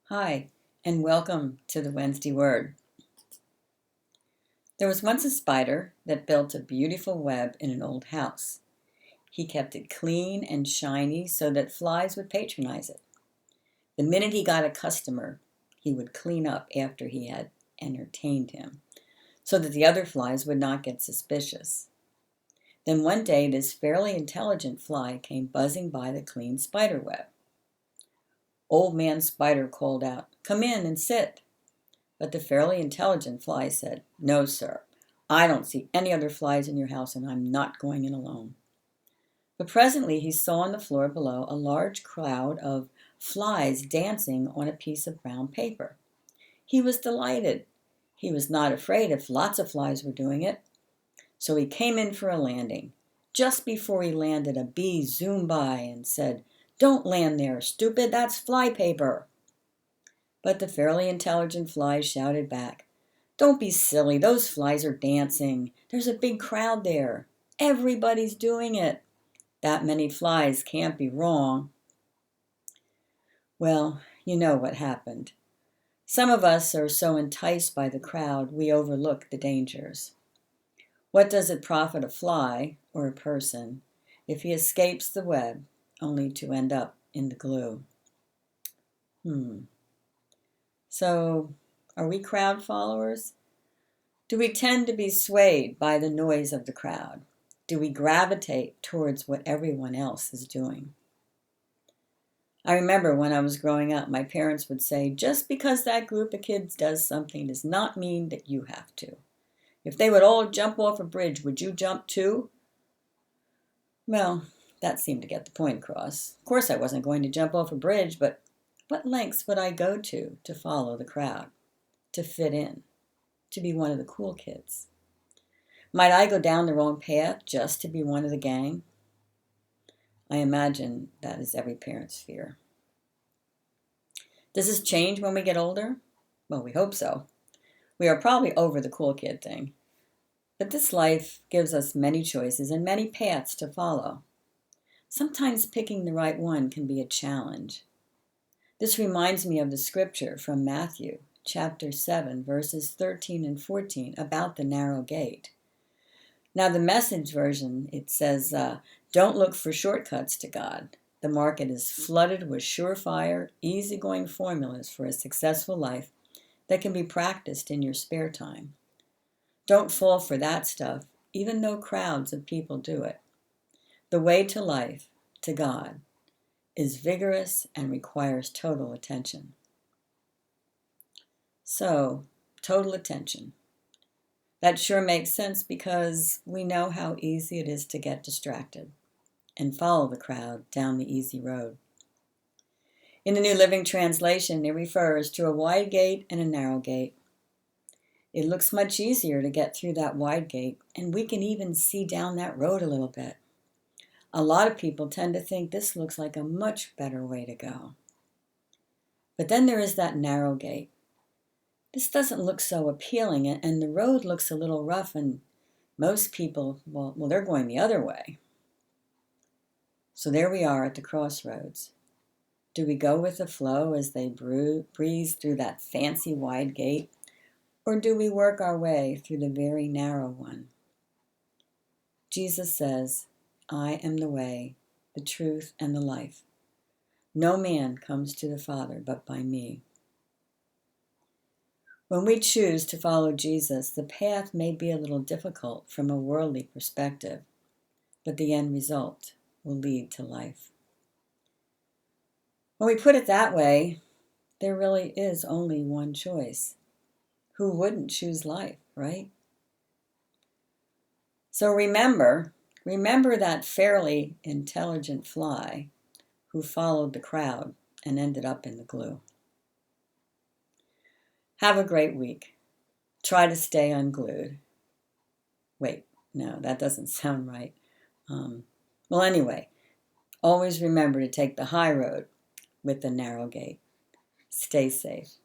Hi, and welcome to the Wednesday Word. There was once a spider that built a beautiful web in an old house. He kept it clean and shiny so that flies would patronize it. The minute he got a customer, he would clean up after he had entertained him, so that the other flies would not get suspicious. Then one day, this fairly intelligent fly came buzzing by the clean spider web. Old Man Spider called out, "Come in and sit." But the fairly intelligent fly said, "No, sir. I don't see any other flies in your house, and I'm not going in alone." But presently he saw on the floor below a large crowd of flies dancing on a piece of brown paper. He was delighted. He was not afraid if lots of flies were doing it. So he came in for a landing. Just before he landed, a bee zoomed by and said, "Don't land there, stupid. That's fly paper." But the fairly intelligent fly shouted back, "Don't be silly. Those flies are dancing. There's a big crowd there. Everybody's doing it. That many flies can't be wrong." Well, you know what happened. Some of us are so enticed by the crowd we overlook the dangers. What does it profit a fly, or a person, if he escapes the web only to end up in the glue? So, are we crowd followers? Do we tend to be swayed by the noise of the crowd? Do we gravitate towards what everyone else is doing? I remember when I was growing up, my parents would say, "Just because that group of kids does something does not mean that you have to. If they would all jump off a bridge, would you jump too?" Well, that seemed to get the point across. Of course I wasn't going to jump off a bridge, but what lengths would I go to follow the crowd, to fit in, to be one of the cool kids? Might I go down the wrong path just to be one of the gang? I imagine that is every parent's fear. Does this change when we get older? Well, we hope so. We are probably over the cool kid thing. But this life gives us many choices and many paths to follow. Sometimes picking the right one can be a challenge. This reminds me of the scripture from Matthew, chapter 7, verses 13 and 14, about the narrow gate. Now, the Message version, it says, "Don't look for shortcuts to God. The market is flooded with surefire, easygoing formulas for a successful life that can be practiced in your spare time. Don't fall for that stuff, even though crowds of people do it. The way to life, to God, is vigorous and requires total attention." So, total attention. That sure makes sense because we know how easy it is to get distracted and follow the crowd down the easy road. In the New Living Translation, it refers to a wide gate and a narrow gate. It looks much easier to get through that wide gate, and we can even see down that road a little bit. A lot of people tend to think this looks like a much better way to go. But then there is that narrow gate. This doesn't look so appealing, and the road looks a little rough, and most people, well, they're going the other way. So there we are at the crossroads. Do we go with the flow as they breeze through that fancy wide gate, or do we work our way through the very narrow one? Jesus says, "I am the way, the truth, and the life. No man comes to the Father but by me." When we choose to follow Jesus, the path may be a little difficult from a worldly perspective, but the end result will lead to life. When we put it that way, there really is only one choice. Who wouldn't choose life, right? So remember that fairly intelligent fly who followed the crowd and ended up in the glue. Have a great week. Try to stay unglued. Wait, no, that doesn't sound right. Well, anyway, always remember to take the high road with the narrow gate. Stay safe.